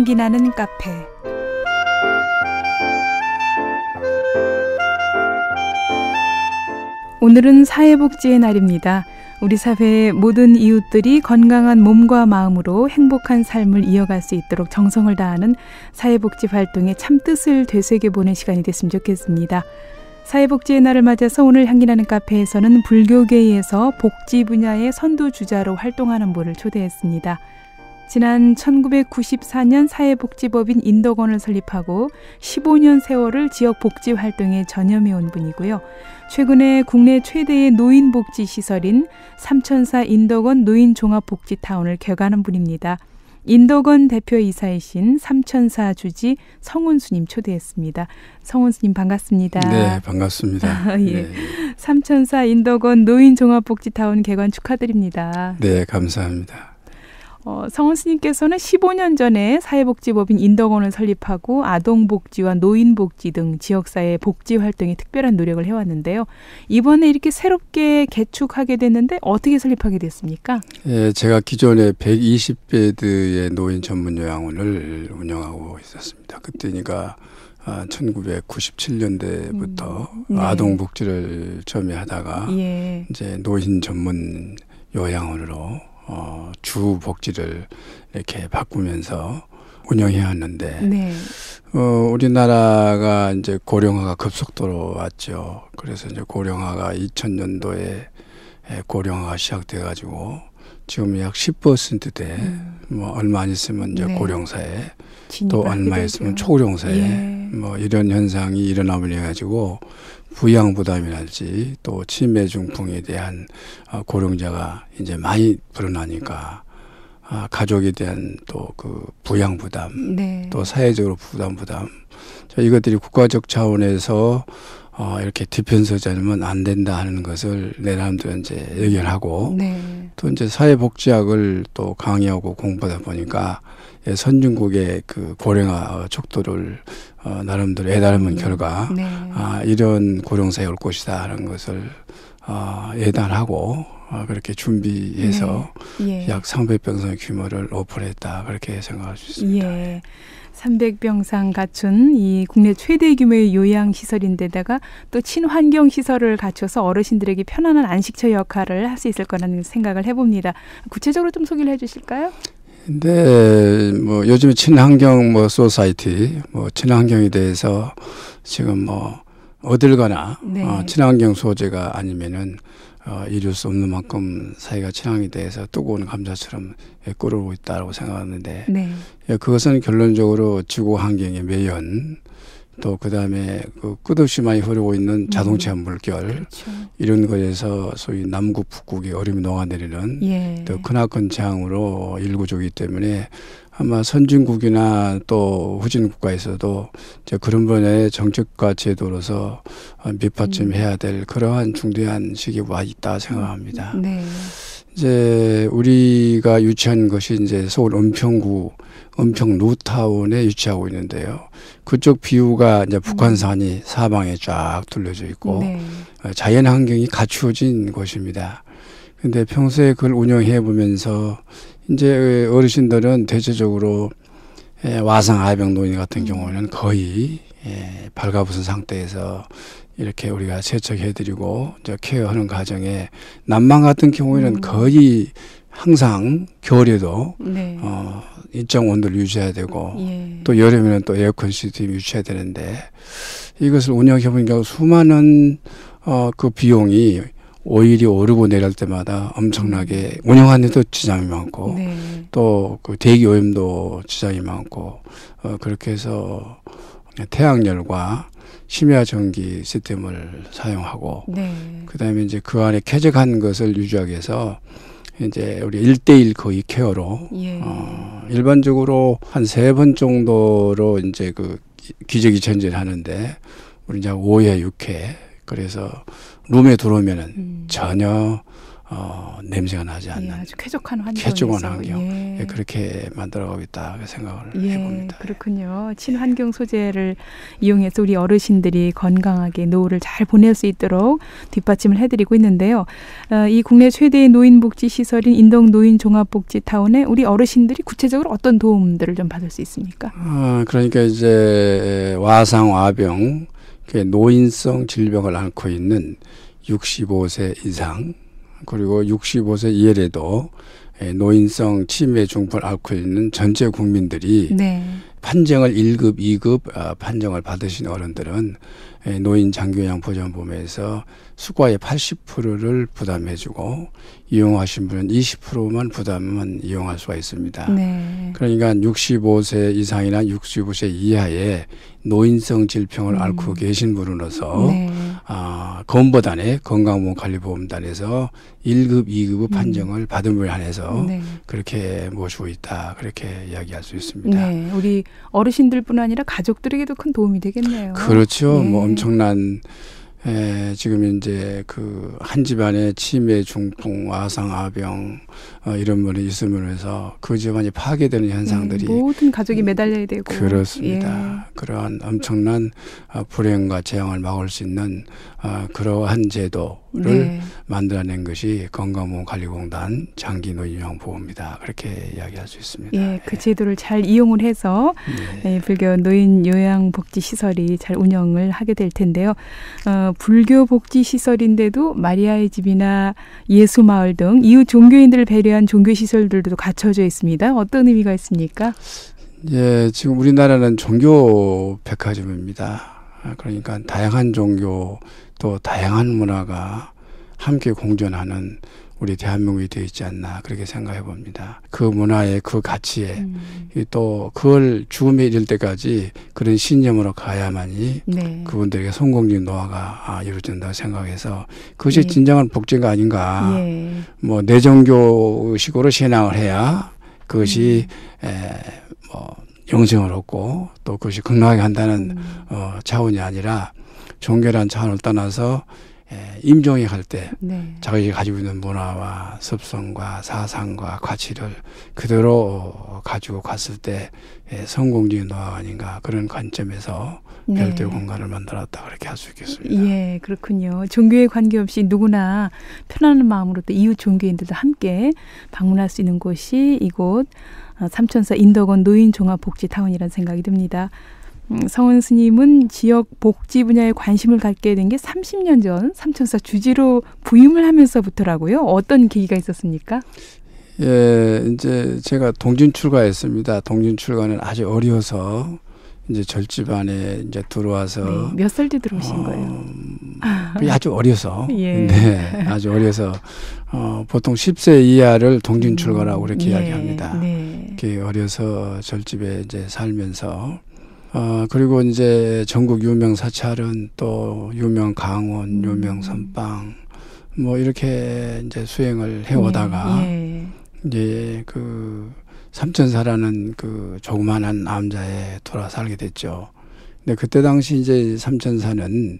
향기나는 카페. 오늘은 사회복지의 날입니다. 우리 사회의 모든 이웃들이 건강한 몸과 마음으로 행복한 삶을 이어갈 수 있도록 정성을 다하는 사회복지 활동의 참뜻을 되새겨보는 시간이 됐으면 좋겠습니다. 사회복지의 날을 맞아서 오늘 향기나는 카페에서는 불교계에서 복지 분야의 선두주자로 활동하는 분을 초대했습니다. 지난 1994년 사회복지법인 인덕원을 설립하고 15년 세월을 지역복지 활동에 전념해온 분이고요. 최근에 국내 최대의 노인복지시설인 삼천사 인덕원 노인종합복지타운을 개관한 분입니다. 인덕원 대표이사이신 삼천사 주지 성훈스님 초대했습니다. 성훈스님 반갑습니다. 네, 반갑습니다. 예. 네. 삼천사 인덕원 노인종합복지타운 개관 축하드립니다. 네, 감사합니다. 성훈스님께서는 15년 전에 사회복지법인 인덕원을 설립하고 아동복지와 노인복지 등 지역사회 복지 활동에 특별한 노력을 해왔는데요. 이번에 이렇게 새롭게 개축하게 됐는데 어떻게 설립하게 됐습니까? 예, 제가 기존에 120베드의 노인 전문 요양원을 운영하고 있었습니다. 그때니까 1997년대부터 네. 아동복지를 처음에 하다가 예. 이제 노인 전문 요양원으로 주 복지를 이렇게 바꾸면서 운영해 왔는데, 네. 우리나라가 이제 고령화가 급속도로 왔죠. 그래서 이제 고령화가 2000년도에 고령화가 시작돼가지고 지금 약 10%대, 뭐 얼마 안 있으면 이제 네. 고령사회, 또 얼마 있으면 되죠. 초고령사회, 예. 뭐 이런 현상이 일어나면 해가지고 부양 부담이랄지 또 치매 중풍에 대한 고령자가 이제 많이 불어나니까 가족에 대한 또 그 부양 부담, 네. 또 사회적으로 부담, 이것들이 국가적 차원에서 이렇게 뒤편서지 않으면 안 된다 하는 것을 내 나름대로 이제 의견하고, 네. 또 이제 사회복지학을 또 강의하고 공부하다 보니까 선진국의 그 고령화 촉도를 나름대로 애달은 결과 네. 이런 고령사회 올 것이다 하는 것을 예단하고 그렇게 준비해서 네. 예. 약 300병상의 규모를 오픈했다, 그렇게 생각할 수 있습니다. 예. 300병상 갖춘 이 국내 최대 규모의 요양시설인데다가 또 친환경 시설을 갖춰서 어르신들에게 편안한 안식처 역할을 할 수 있을 거라는 생각을 해봅니다. 구체적으로 좀 소개를 해주실까요? 근데 뭐 요즘에 친환경 소사이티, 친환경에 대해서 지금 어딜 가나 네. 친환경 소재가 아니면은 이룰 수 없는 만큼 사회가 친환경에 대해서 뜨거운 감자처럼 끓어오고 있다고 생각하는데, 네. 그것은 결론적으로 지구 환경의 매연, 또 그다음에 그 끝없이 많이 흐르고 있는 자동차 물결, 그렇죠. 이런 거에서 소위 남극 북극의 얼음이 녹아내리는 예. 또 크나큰 재앙으로 일구조이기 때문에 아마 선진국이나 또 후진 국가에서도 이제 그런 분야의 정책과 제도로서 밑받침해야 될 그러한 중대한 시기에 와 있다 생각합니다. 네. 이제 우리가 유치한 것이 이제 서울 은평구 은평 뉴타운에 유치하고 있는데요. 그쪽 비유가 이제 북한산이 사방에 쫙 둘러져 있고 네. 자연 환경이 갖추어진 곳입니다. 근데 평소에 그걸 운영해 보면서 이제 어르신들은 대체적으로 와상 아이병 노인 같은 경우는 거의 발가벗은 상태에서 이렇게 우리가 세척해드리고 이제 케어하는 과정에, 난방 같은 경우에는 거의 항상 겨울에도 네. 일정 온도를 유지해야 되고, 예. 또 여름에는 또 에어컨 시스템 유지해야 되는데, 이것을 운영해 보니까 수많은 그 비용이 오일이 오르고 내릴 때마다 엄청나게 운영하는데도 지장이 많고, 네. 또 그 대기 오염도 지장이 많고, 그렇게 해서 태양열과 심야 전기 시스템을 사용하고, 네. 그다음에 이제 그 안에 쾌적한 것을 유지하기 위해서 이제 우리 1:1 거의 케어로 예. 일반적으로 한 3번 정도로 이제 그 기저귀 전지를 하는데, 우리 이제 5회, 6회, 그래서 룸에 들어오면은 전혀 냄새가 나지 않는 아주 쾌적한 환경에서 쾌적한 환경 그렇게 만들어가고 있다 생각을 해봅니다. 그렇군요. 친환경 소재를 이용해서 우리 어르신들이 건강하게 노후를 잘 보낼 수 있도록 뒷받침을 해드리고 있는데요. 이 국내 최대의 노인복지 시설인 인덕 노인종합복지타운에 우리 어르신들이 구체적으로 어떤 도움들을 좀 받을 수 있습니까? 그러니까 이제 와상와병 노인성 질병을 앓고 있는 65세 이상 그리고 65세 이하에도 노인성 치매 중풍을 앓고 있는 전체 국민들이 판정을 1급, 2급 판정을 받으신 어른들은 노인 장기요양보전보험에서 수가의 80%를 부담해주고 이용하신 분은 20%만 부담은 이용할 수가 있습니다. 그러니까 65세 이상이나 65세 이하의 노인성 질병을 앓고 계신 분으로서 건보단의 건강보험관리보험단에서 1급, 2급 판정을 받은 분에 한해서 그렇게 모시고 있다. 그렇게 이야기할 수 있습니다. 우리 어르신들뿐 아니라 가족들에게도 큰 도움이 되겠네요. 그렇죠. 뭐 엄청난 지금 이제 그 한 집안에 치매, 중풍, 와상아병 이런 분이 있으면 해서 그 집안이 파괴되는 현상들이 모든 가족이 매달려야 되고 그렇습니다. 그러한 엄청난 불행과 재앙을 막을 수 있는 그러한 제도를 만들어낸 것이 건강보험관리공단 장기노인요양보험이다. 그렇게 이야기할 수 있습니다. 그 제도를 잘 이용을 해서 불교 노인요양복지시설이 잘 운영을 하게 될 텐데요. 불교복지시설인데도 마리아의 집이나 예수마을 등 이웃 종교인들을 배려한 종교시설들도 갖춰져 있습니다. 어떤 의미가 있습니까? 지금 우리나라는 종교 백화점입니다. 그러니까 다양한 종교 또 다양한 문화가 함께 공존하는 우리 대한민국이 되어 있지 않나 그렇게 생각해 봅니다. 그 문화에 그 가치에 또 그걸 죽음에 이를 때까지 그런 신념으로 가야만이 그분들에게 성공적인 노화가 이루어진다고 생각해서 그것이 진정한 복지가 아닌가. 뭐 내종교식으로 신앙을 해야 그것이 뭐 영생을 얻고 또 그것이 건강하게 한다는 차원이 아니라 종교라는 차원을 떠나서 임종이 갈 때 자기가 가지고 있는 문화와 습성과 사상과 가치를 그대로 가지고 갔을 때 성공적인 노화가 아닌가 그런 관점에서 별도의 공간을 만들었다 그렇게 할 수 있겠습니다. 그렇군요. 종교에 관계없이 누구나 편안한 마음으로 또 이웃 종교인들도 함께 방문할 수 있는 곳이 이곳 삼천사 인덕원 노인종합복지타운이라는 생각이 듭니다. 성은 스님은 지역 복지 분야에 관심을 갖게 된 게 30년 전 삼천사 주지로 부임을 하면서부터라고요. 어떤 계기가 있었습니까? 이제 제가 동진 출가했습니다. 동진 출가는 아주 어려서 이제 절집안에 이제 들어와서 몇 살 때 들어오신 거예요? 아주 어려서 아주 어려서 보통 10세 이하를 동진 출가라고 그렇게 이야기합니다. 이렇게 어려서 절집에 이제 살면서 그리고 이제 전국 유명 사찰은 또 유명 강원, 유명 선방 뭐 이렇게 이제 수행을 해오다가 이제 그 삼천사라는 그 조그만한 남자에 돌아 살게 됐죠. 근데 그때 당시 이제 삼천사는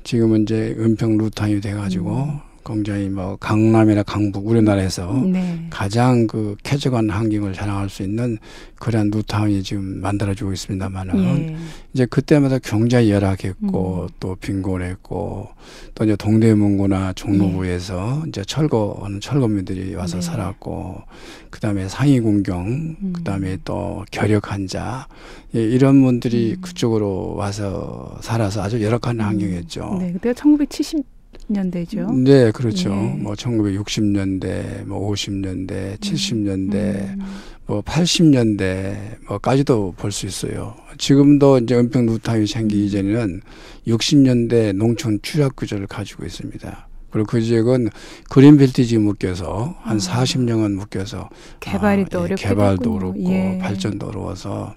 지금은 이제 은평 루타운이 돼가지고 굉장히 뭐 강남이나 강북 우리나라에서 가장 그 쾌적한 환경을 자랑할 수 있는 그런 루타운이 지금 만들어지고 있습니다만은 이제 그때마다 굉장히 열악했고 또 빈곤했고 또 이제 동대문구나 종로구에서 이제 철거하는 철거민들이 와서 살았고 그다음에 상위군경 그다음에 또 결핵환자 이런 분들이 그쪽으로 와서 살아서 아주 열악한 환경이었죠. 그때가 1970년대죠. 네, 그렇죠. 뭐 1960년대, 뭐 50년대, 70년대, 뭐 80년대 뭐까지도 볼 수 있어요. 지금도 이제 은평 루타운이 생기기 이전에는 60년대 농촌 취약 구조를 가지고 있습니다. 그리고 그 지역은 그린벨트지 묶여서 한 40년은 묶여서 개발이 또 어렵고 개발도 어렵고 발전도 어려워서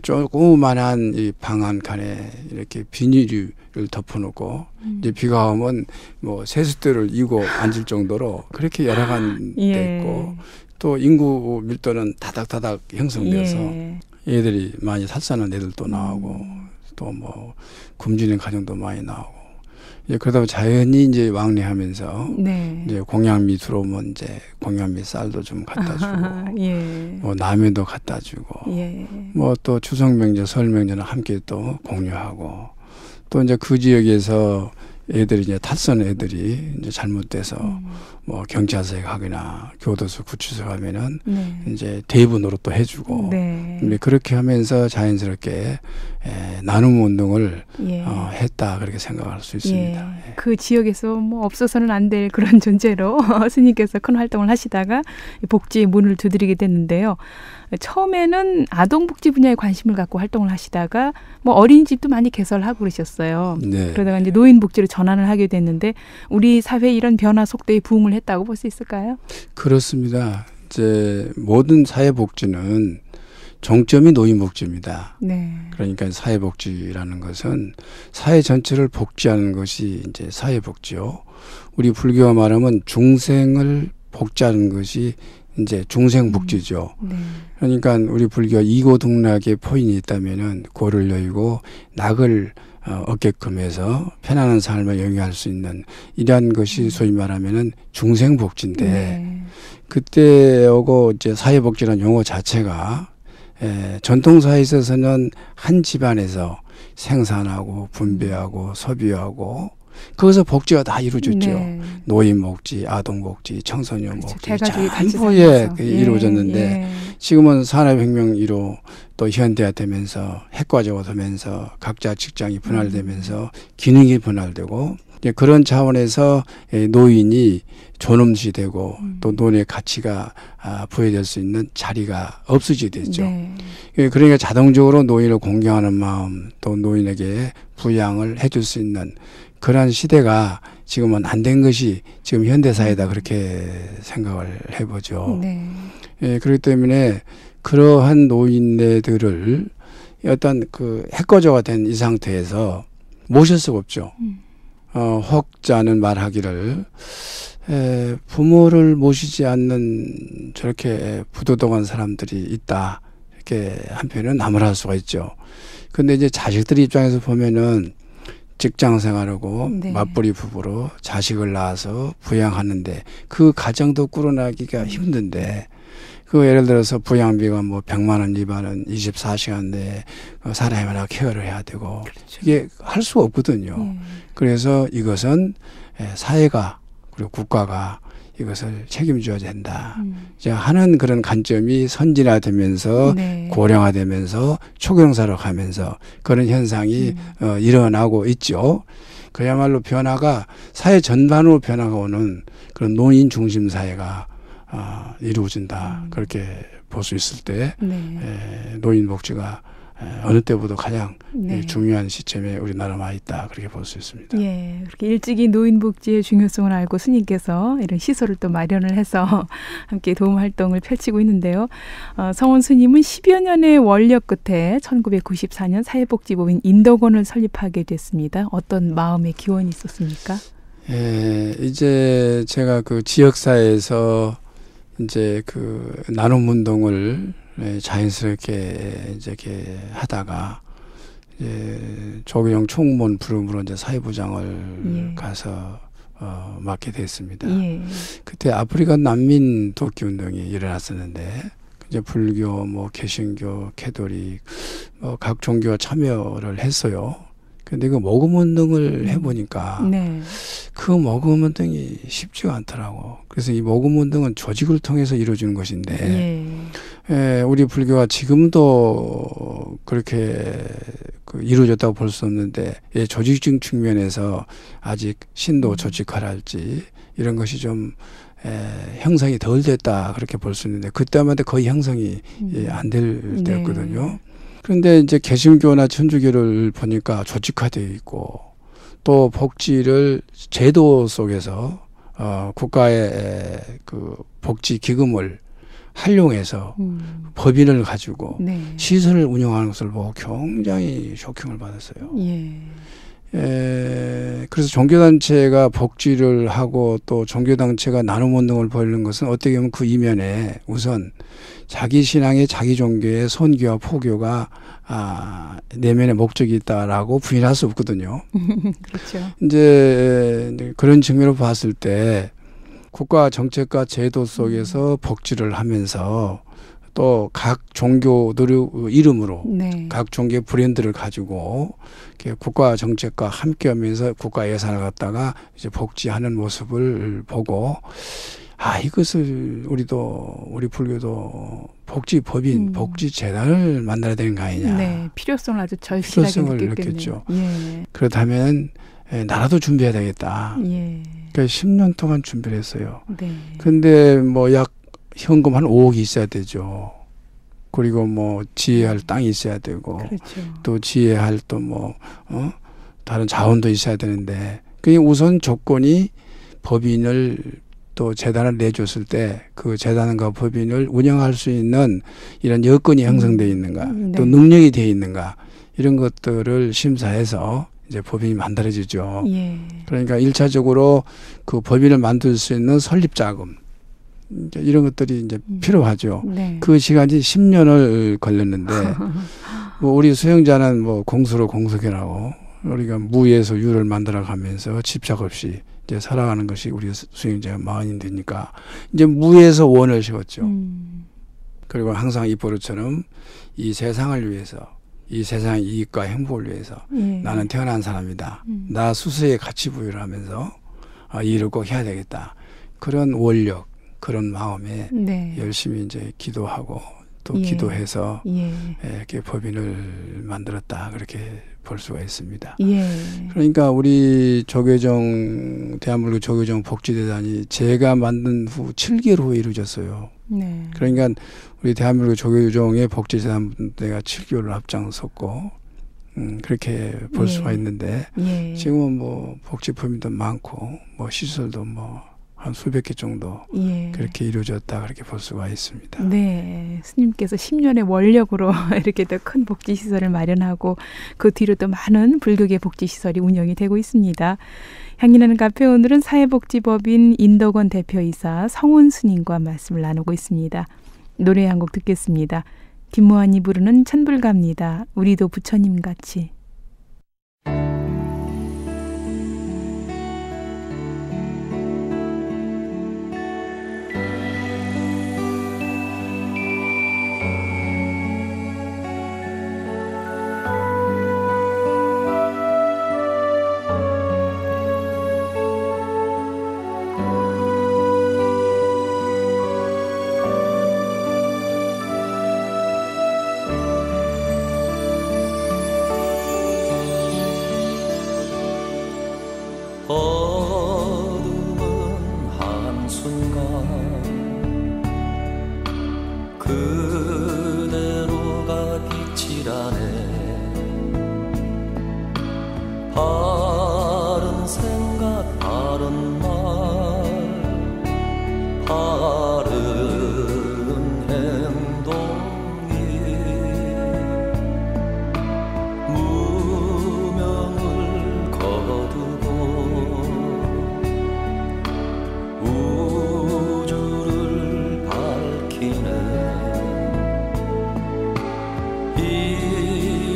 조그만한 이 방 한 칸에 이렇게 비닐을 덮어놓고 이제 비가 오면 뭐 세숫대를 이고 앉을 정도로 그렇게 열악한 데 있고 또 인구 밀도는 다닥다닥 형성돼서 애들이 많이 살사는 애들도 나오고 또 뭐 굶주린 가정도 많이 나오고 이제 그러다 보면 자연히 이제 왕래하면서 네. 이제 공양미 들어오면 이제 공양미 쌀도 좀 갖다 주고 예. 뭐 라면도 갖다 주고 예. 뭐 또 추석 명절, 설 명절은 함께 또 공유하고 또 이제 그 지역에서 애들이 이제 탓선 애들이 이제 잘못돼서 뭐 경찰서에 가거나 교도소 구치소 가면은 네. 이제 대분으로 또 해주고 네. 그렇게 하면서 자연스럽게 나눔 운동을 예. 했다 그렇게 생각할 수 있습니다. 예. 그 지역에서 뭐 없어서는 안 될 그런 존재로 스님께서 큰 활동을 하시다가 복지의 문을 두드리게 됐는데요. 처음에는 아동복지 분야에 관심을 갖고 활동을 하시다가 뭐 어린이집도 많이 개설하고 그러셨어요. 네. 그러다가 이제 노인복지로 전환을 하게 됐는데 우리 사회 이런 변화 속도에 부응을 했다고 볼 수 있을까요? 그렇습니다. 이제 모든 사회복지는 정점이 노인복지입니다. 네. 그러니까 사회복지라는 것은 사회 전체를 복지하는 것이 이제 사회복지요. 우리 불교가 말하면 중생을 복지하는 것이 이제 중생복지죠. 네. 그러니까 우리 불교 이고등락의 포인이 있다면은 고를 여의고 낙을 얻게끔 해서 편안한 삶을 영위할 수 있는 이러한 것이 소위 말하면은 중생복지인데 네. 그때하고 이제 사회복지라는 용어 자체가 전통사에 있어서는 한 집안에서 생산하고 분배하고 소비하고 거기서 복지가 다 이루어졌죠. 네. 노인복지, 아동복지, 청소년 그렇죠. 복지 대가족이 같이 전부에 살면서. 이루어졌는데 예. 지금은 산업혁명 1호 또 현대화되면서 핵과적화되면서 각자 직장이 분할되면서 기능이 분할되고 그런 차원에서 노인이 존엄시 되고 또 노인의 가치가 부여될 수 있는 자리가 없어지게 됐죠. 네. 그러니까 자동적으로 노인을 공경하는 마음 또 노인에게 부양을 해줄 수 있는 그러한 시대가 지금은 안 된 것이 지금 현대사회다 그렇게 생각을 해보죠. 네. 그렇기 때문에 그러한 노인네들을 어떤 그 핵거저가 된 이 상태에서 모실 수가 없죠. 혹자는 말하기를 부모를 모시지 않는 저렇게 부도덕한 사람들이 있다. 이렇게 한편은 나무랄 수가 있죠. 근데 이제 자식들 입장에서 보면은 직장 생활하고 네. 맞벌이 부부로 자식을 낳아서 부양하는데 그 가정도 꾸려나기가 힘든데 그 예를 들어서 부양비가 뭐 100만 원 미만은 24시간 내에 사람이나 케어를 해야 되고 그렇죠. 이게 할 수가 없거든요. 그래서 이것은 사회가 그리고 국가가 이것을 책임져야 된다. 이제 하는 그런 관점이 선진화되면서 네. 고령화되면서 초경사로 가면서 그런 현상이 일어나고 있죠. 그야말로 변화가 사회 전반으로 변화가 오는 그런 노인 중심 사회가 이루어진다. 그렇게 볼 수 있을 때 네. 노인 복지가 어느 때보다 가장 네. 중요한 시점에 우리나라에 와 있다. 그렇게 볼 수 있습니다. 예, 그렇게 일찍이 노인복지의 중요성을 알고 스님께서 이런 시설을 또 마련을 해서 함께 도움 활동을 펼치고 있는데요. 성원 스님은 10여 년의 원력 끝에 1994년 사회복지법인 인덕원을 설립하게 됐습니다. 어떤 마음의 기원이 있었습니까? 이제 제가 그 지역사회에서 이제 그 나눔 운동을 자연스럽게 이제 이렇게 하다가 이제 조규영 총무원 부름으로 이제 사회부장을 가서 맡게 됐습니다. 예. 그때 아프리카 난민 돕기 운동이 일어났었는데 이제 불교, 뭐 개신교, 캐톨릭, 각 종교가 참여를 했어요. 근데 그 모금 운동을 해보니까 네. 그 모금 운동이 쉽지가 않더라고. 그래서 이 모금 운동은 조직을 통해서 이루어지는 것인데 우리 불교가 지금도 그렇게 이루어졌다고 볼 수 없는데 조직적 측면에서 아직 신도 조직화랄지 이런 것이 좀 형성이 덜 됐다 그렇게 볼 수 있는데 그때마다 거의 형성이 안 될 때였거든요. 그런데 이제 개신교나 천주교를 보니까 조직화되어 있고 또 복지를 제도 속에서 국가의 그 복지 기금을 활용해서 법인을 가지고 시설을 운영하는 것을 보고 굉장히 쇼킹을 받았어요. 그래서 종교단체가 복지를 하고 또 종교단체가 나눔운동을 벌이는 것은 어떻게 보면 그 이면에 우선 자기 신앙의 자기 종교의 선교와 포교가 내면의 목적이 있다라고 부인할 수 없거든요. 그렇죠. 이제 그런 측면으로 봤을 때 국가 정책과 제도 속에서 복지를 하면서 또 각 종교들의 이름으로 네. 각 종교의 브랜드를 가지고 국가 정책과 함께하면서 국가 예산을 갖다가 이제 복지하는 모습을 보고 이것을 우리 불교도 복지법인, 복지재단을 만들어야 되는 거 아니냐. 네, 필요성을 아주 절실하게 필요성을 느꼈겠네요. 느꼈죠. 예. 그렇다면 나라도 준비해야 되겠다. 예. 그러니까 10년 동안 준비를 했어요. 네. 근데 뭐 약 현금 한 5억이 있어야 되죠. 그리고 뭐 지혜할 땅이 있어야 되고 그렇죠. 또 지혜할 또 뭐 다른 자원도 있어야 되는데 그 우선 조건이 법인을 또 재단을 내줬을 때 그 재단과 법인을 운영할 수 있는 이런 여건이 형성되어 있는가 네. 또 능력이 되어 있는가 이런 것들을 심사해서 이제 법인이 만들어지죠. 예. 그러니까 1차적으로 그 법인을 만들 수 있는 설립 자금 이제 이런 것들이 이제 필요하죠. 네. 그 시간이 10년을 걸렸는데 뭐 우리 수행자는 뭐 공수로 공석이라고 우리가 무에서 유를 만들어 가면서 집착 없이 이제 살아가는 것이 우리 수행자의 마음인데니까 이제 무에서 원을 세웠죠. 그리고 항상 이 버릇처럼 이 세상을 위해서 이 세상의 이익과 행복을 위해서 예. 나는 태어난 사람이다. 나 스스로의 가치 부여를 하면서 이 일을 꼭 해야 되겠다. 그런 원력, 그런 마음에 네. 열심히 이제 기도하고 또 예. 기도해서 예. 이렇게 법인을 만들었다. 그렇게 볼 수가 있습니다. 예. 그러니까 우리 조계종 대한민국 조계종 복지재단이 제가 만든 후 7개월 후에 이루어졌어요. 네. 그러니까 우리 대한민국 조계종의 복지재단 내가 7개월을 앞장섰고 그렇게 볼 예. 수가 있는데 예. 지금은 뭐 복지법인도 많고 뭐 시설도 뭐 한 수백 개 정도 예. 그렇게 이루어졌다 그렇게 볼 수가 있습니다. 네, 스님께서 10년의 원력으로 이렇게 더 큰 복지시설을 마련하고 그 뒤로 또 많은 불교계 복지시설이 운영이 되고 있습니다. 향기나는 카페 오늘은 사회복지법인 인덕원 대표이사 성훈 스님과 말씀을 나누고 있습니다. 노래 한 곡 듣겠습니다. 김모한이 부르는 천불갑니다. 우리도 부처님 같이. 어둠은 한순간 그대로가 빛이라네. 바른 생각 바른 말 바른 행동이 무명을 거두고 우주를 밝히네.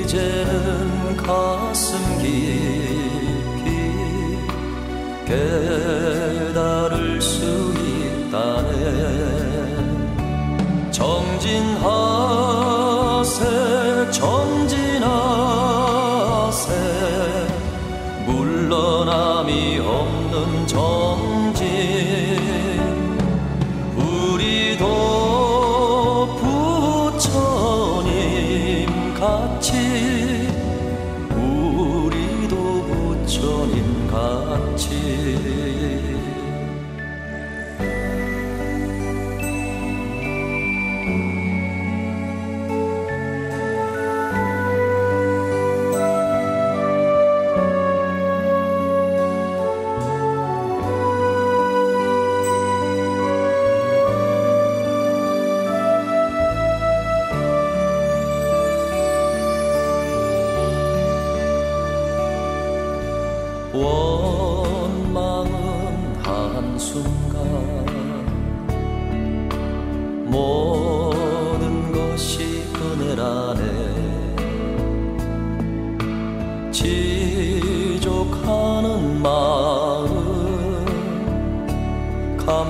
이제는 가슴 깊이 깨달을 수 있다네. 정진하세 정진하세 물러남이 없는 정진. 우리도 부처님 같이 우리도 부처님 같이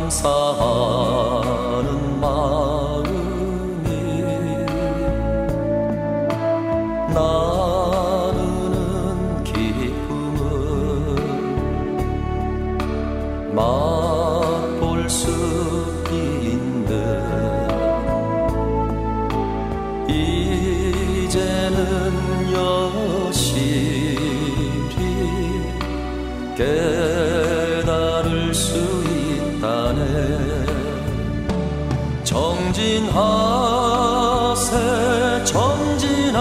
감사하는 마음이 나누는 기쁨을 맛볼 수 있는 이제는 여실히 깨달을 수 있다네. 정진하세 전진하세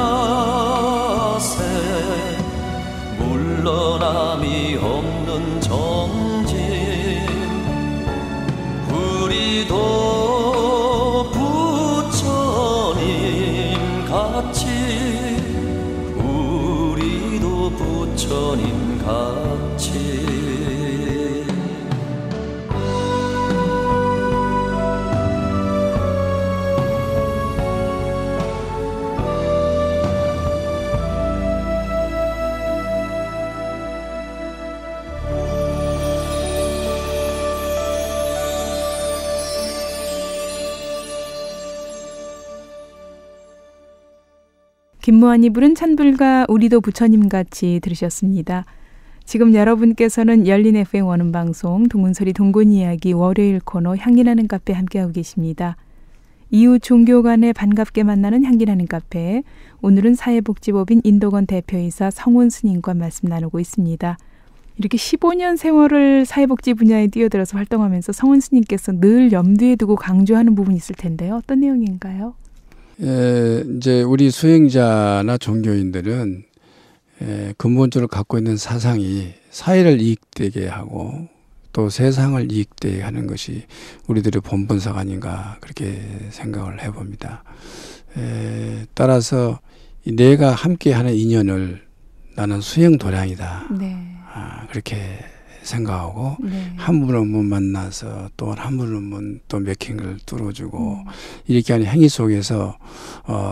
물러남이 없는 정진 우리도 부처님 같이 우리도 부처님 같이 김무환이 부른 찬불가 우리도 부처님같이 들으셨습니다. 지금 여러분께서는 열린 FM 원음방송 동문소리 동곤이야기 월요일 코너 향기나는 카페 함께하고 계십니다. 이웃 종교 간에 반갑게 만나는 향기나는 카페, 오늘은 사회복지법인 인도건 대표이사 성훈 스님과 말씀 나누고 있습니다. 이렇게 15년 세월을 사회복지 분야에 뛰어들어서 활동하면서 성훈 스님께서 늘 염두에 두고 강조하는 부분이 있을 텐데요. 어떤 내용인가요? 이제 우리 수행자나 종교인들은 근본적으로 갖고 있는 사상이 사회를 이익되게 하고 또 세상을 이익되게 하는 것이 우리들의 본분사가 아닌가 그렇게 생각을 해봅니다. 따라서 내가 함께하는 인연을 나는 수행도량이다. 네. 그렇게 생각하고 네. 한 분은 못 만나서 또 한 분은 또 맥힌 뚫어주고 이렇게 하는 행위 속에서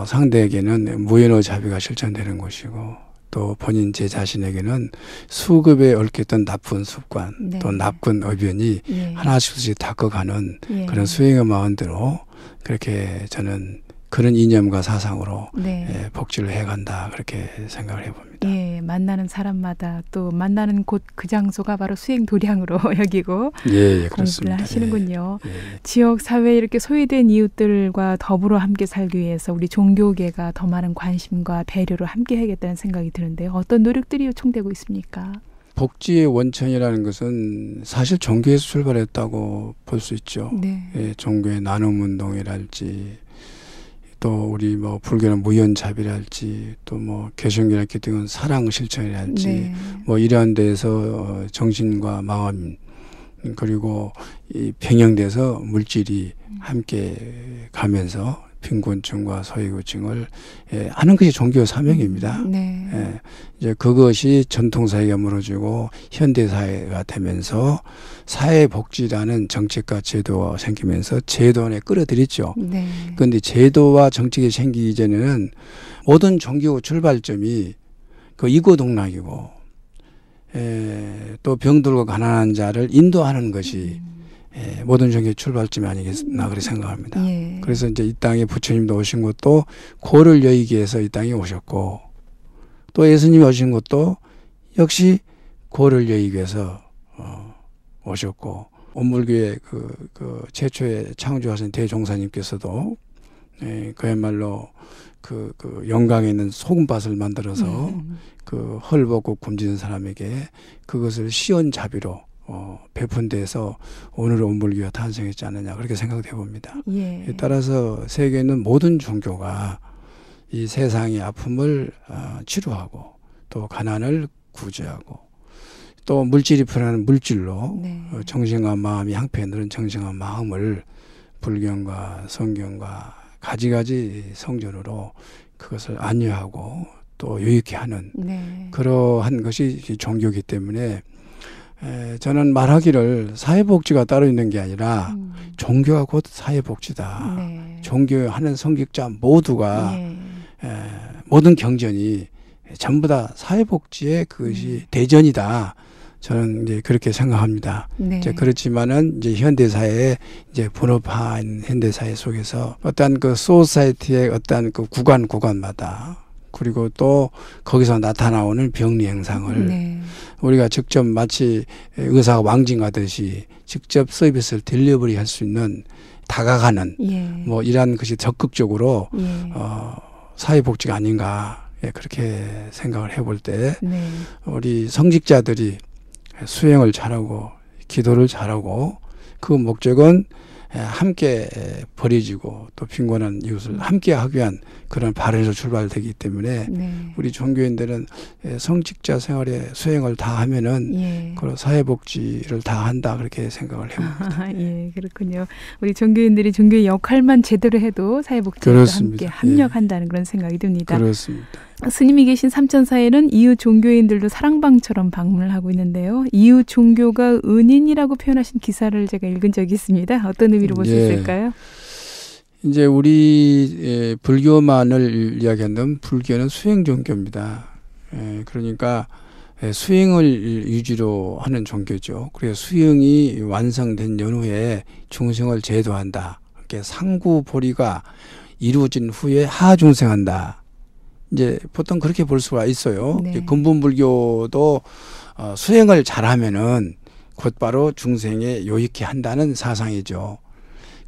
상대에게는 무연의 자비가 실천되는 것이고 또 본인 제 자신에게는 수급에 얽혔던 나쁜 습관 네. 또 나쁜 의변이 예. 하나씩씩 닦아가는 예. 그런 수행의 마음대로 그렇게 저는 그런 이념과 사상으로 네. 복지를 해간다 그렇게 생각을 해봅니다. 예, 만나는 사람마다 또 만나는 곳 그 장소가 바로 수행 도량으로 여기고 예, 공부를 그렇습니다. 하시는군요. 예. 지역 사회에 이렇게 소외된 이웃들과 더불어 함께 살기 위해서 우리 종교계가 더 많은 관심과 배려를 함께 해야겠다는 생각이 드는데요. 어떤 노력들이 요청되고 있습니까? 복지의 원천이라는 것은 사실 종교에서 출발했다고 볼 수 있죠. 네. 예, 종교의 나눔 운동이랄지 또 우리 뭐 불교는 무연자비랄지 또 뭐 개신교나 기독교는 사랑 실천이랄지 네. 뭐 이러한 데서 정신과 마음 그리고 이 병행돼서 물질이 함께 가면서 빈곤층과 소외계층을 하는 것이 종교의 사명입니다. 네. 예, 이제 그것이 전통사회가 무너지고 현대사회가 되면서 사회복지라는 정책과 제도가 생기면서 제도 안에 끌어들였죠. 네. 그런데 제도와 정책이 생기기 전에는 모든 종교 출발점이 그 이고동락이고 또 병들고 가난한 자를 인도하는 것이 모든 종교의 출발점이 아니겠나 그렇게 생각합니다. 예. 그래서 이제 이 땅에 부처님도 오신 것도 고를 여의기 위해서 이 땅에 오셨고 또 예수님이 오신 것도 역시 고를 여의기 위해서 오셨고 온불교의 그 최초의 창조하신 대종사님께서도 그야말로 그 영광에 있는 소금밭을 만들어서 그 헐벗고 굶주린 사람에게 그것을 시원자비로 베푼 데에서 오늘 온불교가 탄생했지 않느냐 그렇게 생각해 봅니다. 예. 따라서 세계에 있는 모든 종교가 이 세상의 아픔을 치료하고 또 가난을 구제하고 또 물질이 필요한 물질로 네. 정신과 마음이 향폐에 늘은 정신과 마음을 불경과 성경과 가지가지 성전으로 그것을 안유하고 또 유익히 하는 네. 그러한 것이 종교이기 때문에 저는 말하기를 사회복지가 따로 있는 게 아니라 종교가 곧 사회복지다. 네. 종교하는 성직자 모두가 예. 모든 경전이 전부 다 사회복지의 그것이 대전이다. 저는 이제 그렇게 생각합니다. 네. 이제 그렇지만은 이제 현대 사회에 이제 분업화한 현대 사회 속에서 어떤 그 소사이티의 어떤 그 구간마다 그리고 또 거기서 나타나오는 병리 현상을 네. 우리가 직접 마치 의사가 왕징하듯이 직접 서비스를 딜리버리 할 수 있는 다가가는 예. 뭐 이러한 것이 적극적으로 예. 사회복지가 아닌가 그렇게 생각을 해볼 때 네. 우리 성직자들이 수행을 잘하고 기도를 잘하고 그 목적은 함께 버려지고 또 빈곤한 이웃을 함께 하기 위한 그런 발언에서 출발되기 때문에 네. 우리 종교인들은 성직자 생활에 수행을 다 하면은 예. 그 사회복지를 다 한다 그렇게 생각을 해봅니다. 예, 그렇군요. 우리 종교인들이 종교의 역할만 제대로 해도 사회복지에 함께 그렇습니다. 합력한다는 그런 생각이 듭니다. 그렇습니다. 스님이 계신 삼천사에는 이웃 종교인들도 사랑방처럼 방문을 하고 있는데요. 이웃 종교가 은인이라고 표현하신 기사를 제가 읽은 적이 있습니다. 어떤 의미로 볼 수 있을까요? 이제 우리 불교만을 이야기한다면 불교는 수행 종교입니다. 그러니까 수행을 위주로 하는 종교죠. 그래서 수행이 완성된 연후에 중생을 제도한다. 이렇게 상구보리가 이루어진 후에 하중생한다. 이제 보통 그렇게 볼 수가 있어요. 네. 근본 불교도 수행을 잘하면은 곧바로 중생에 요익해 한다는 사상이죠.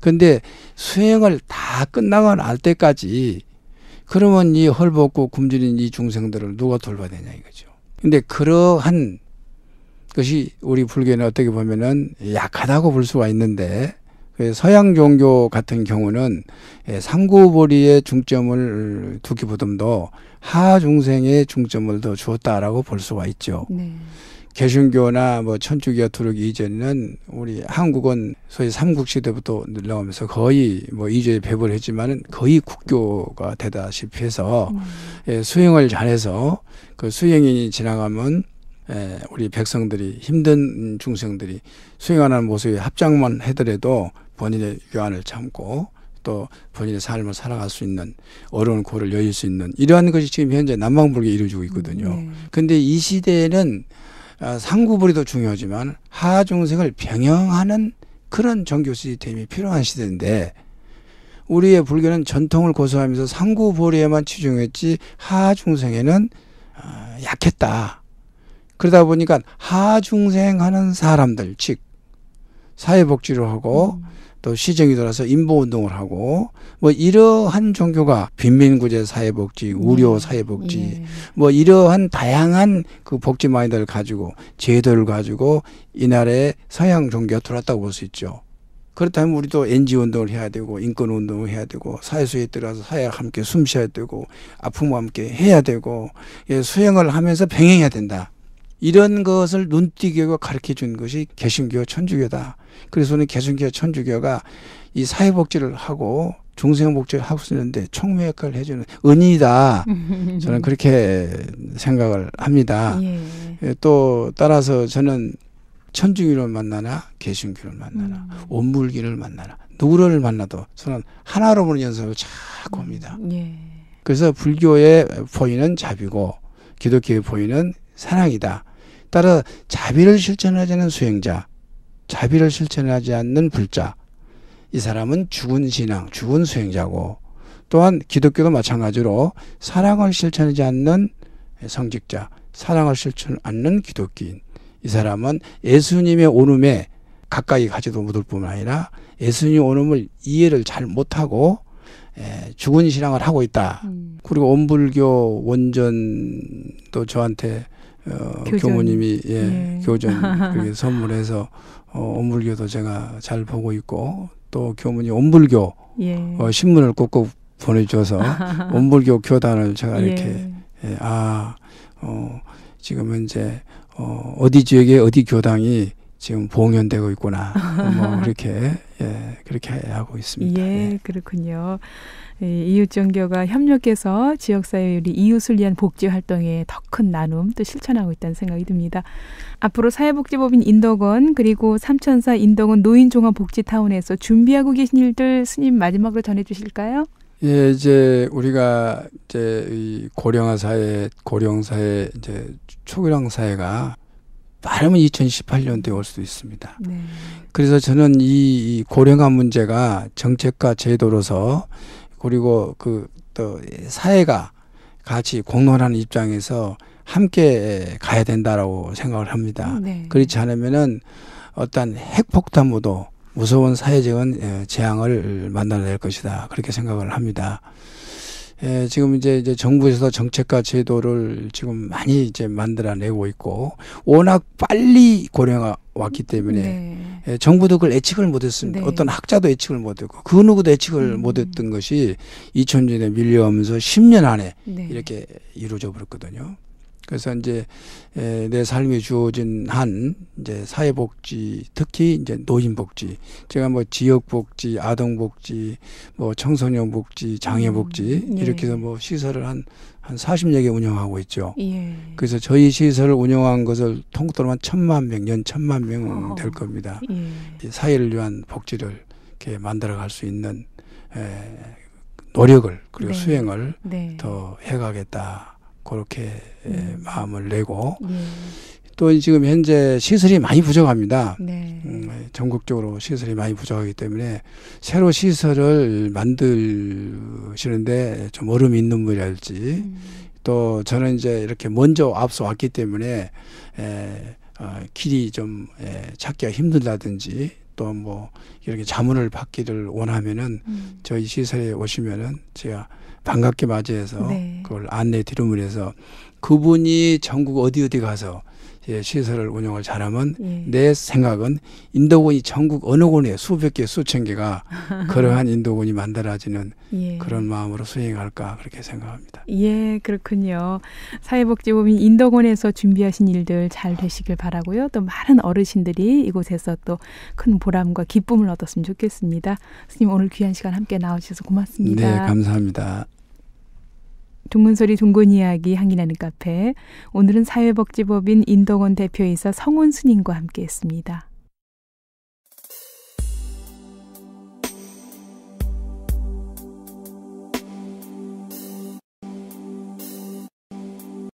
그런데 수행을 다 끝나고 날 때까지 그러면 이 헐벗고 굶주린 이 중생들을 누가 돌봐야 되냐 이거죠. 근데 그러한 것이 우리 불교는 어떻게 보면은 약하다고 볼 수가 있는데 서양 종교 같은 경우는 상구보리의 중점을 두기보다도 하중생의 중점을 더 주었다라고 볼 수가 있죠. 네. 개신교나 뭐 천주교 두르기 이전에는 우리 한국은 소위 삼국시대부터 나오면서 거의 뭐 이주에 배분을 했지만은 거의 국교가 되다시피 해서 수행을 잘해서 그 수행인이 지나가면 우리 백성들이 힘든 중생들이 수행하는 모습에 합장만 하더라도 본인의 교안을 참고 또 본인의 삶을 살아갈 수 있는 어려운 고를 여길 수 있는 이러한 것이 지금 현재 남방불교에 이루어지고 있거든요. 그런데 이 시대에는 상구불이도 중요하지만 하중생을 병행하는 그런 종교 시스템이 필요한 시대인데 우리의 불교는 전통을 고수하면서 상구불에만 치중했지 하중생에는 약했다. 그러다 보니까 하중생하는 사람들 즉 사회복지를 하고 또 시정이 돌아서 인보운동을 하고 뭐 이러한 종교가 빈민구제 사회복지, 의료 사회복지 뭐 이러한 다양한 그 복지 마인드를 가지고 제도를 가지고 이날에 서양 종교가 들어왔다고 볼 수 있죠. 그렇다면 우리도 NG운동을 해야 되고 인권운동을 해야 되고 사회수에 들어가서 사회와 함께 숨쉬어야 되고 아픔과 함께 해야 되고 수행을 하면서 병행해야 된다. 이런 것을 눈띄게 가르쳐 준 것이 개신교 천주교다. 그래서는 개신교 천주교가 이 사회복지를 하고 중생복지를 하고 있는데 총무 역할을 해주는 은인이다. 저는 그렇게 생각을 합니다. 또 따라서 저는 천주교를 만나나 개신교를 만나나 온불교를 만나나 누구를 만나도 저는 하나로 보는 연습을 자꾸 합니다. 그래서 불교의 포인은 자비고 기독교의 포인은 사랑이다. 따라 자비를 실천하지 않는 수행자, 자비를 실천하지 않는 불자, 이 사람은 죽은 신앙, 죽은 수행자고 또한 기독교도 마찬가지로 사랑을 실천하지 않는 성직자, 사랑을 실천하지 않는 기독교인, 이 사람은 예수님의 오름에 가까이 가지도 못할 뿐만 아니라 예수님의 오름을 이해를 잘 못하고 죽은 신앙을 하고 있다. 그리고 온불교 원전도 저한테 교무님이 교전 그렇게 선물해서 온불교도 제가 잘 보고 있고 또 교무님 온불교 신문을 꼭꼭 보내줘서 온불교 교단을 제가 이렇게 지금 현재 어디 지역에 어디 교당이 지금 봉연되고 있구나 뭐 그렇게 그렇게 하고 있습니다. 그렇군요. 이웃 종교가 협력해서 지역사회 우리 이웃을 위한 복지 활동에 더 큰 나눔 또 실천하고 있다는 생각이 듭니다. 앞으로 사회복지법인 인덕원 그리고 삼천사 인덕원 노인종합복지타운에서 준비하고 계신 일들 스님 마지막으로 전해주실까요? 이제 우리가 이제 이 고령화 사회, 고령사회, 이제 초고령 사회가 빠르면 2018년도에 올 수도 있습니다. 네. 그래서 저는 이 고령화 문제가 정책과 제도로서 그리고 또 사회가 같이 공론하는 입장에서 함께 가야 된다라고 생각을 합니다. 네. 그렇지 않으면은 어떤 핵폭탄보다 무서운 사회적인 재앙을 만나낼 것이다. 그렇게 생각을 합니다. 지금 이제 정부에서도 정책과 제도를 지금 많이 이제 만들어내고 있고 워낙 빨리 고령화 왔기 때문에 네. 정부도 그걸 예측을 못했습니다. 네. 어떤 학자도 예측을 못했고 그 누구도 예측을 못했던 것이 2000년에 밀려오면서 10년 안에 네. 이렇게 이루어져 버렸거든요. 그래서 이제 내 삶에 주어진 한 이제 사회복지, 특히 이제 노인복지, 제가 뭐 지역복지, 아동복지, 뭐 청소년복지, 장애복지 이렇게 해서 뭐 시설을 한 40여 개 운영하고 있죠. 예. 그래서 저희 시설을 운영한 것을 통틀어 한 1,000만 명, 연 1,000만 명 될 겁니다. 예. 사회를 위한 복지를 이렇게 만들어갈 수 있는 노력을 그리고 네. 수행을 네. 더 해가겠다. 그렇게 마음을 내고 예. 또 지금 현재 시설이 많이 부족합니다. 네. 전국적으로 시설이 많이 부족하기 때문에 새로 시설을 만드시는데 좀 어려움이 있는 분이랄지 또 저는 이제 이렇게 먼저 앞서 왔기 때문에 길이 좀 찾기가 힘들다든지 또 뭐 이렇게 자문을 받기를 원하면은 저희 시설에 오시면은 제가 반갑게 맞이해서 네. 그걸 안내 드림을 해서 그분이 전국 어디 가서 시설을 운영을 잘하면 예. 내 생각은 인도군이 전국 어느 곳에 수백 개 수천 개가 그러한 인도군이 만들어지는 예. 그런 마음으로 수행할까 그렇게 생각합니다. 예, 그렇군요. 사회복지법인 인덕원에서 준비하신 일들 잘 되시길 바라고요. 또 많은 어르신들이 이곳에서 또 큰 보람과 기쁨을 얻었으면 좋겠습니다. 스님 오늘 귀한 시간 함께 나와주셔서 고맙습니다. 네, 감사합니다. 둥근소리 둥근이야기 향기나는 카페. 오늘은 사회복지법인 인덕원 대표이사 성훈 스님과 함께했습니다.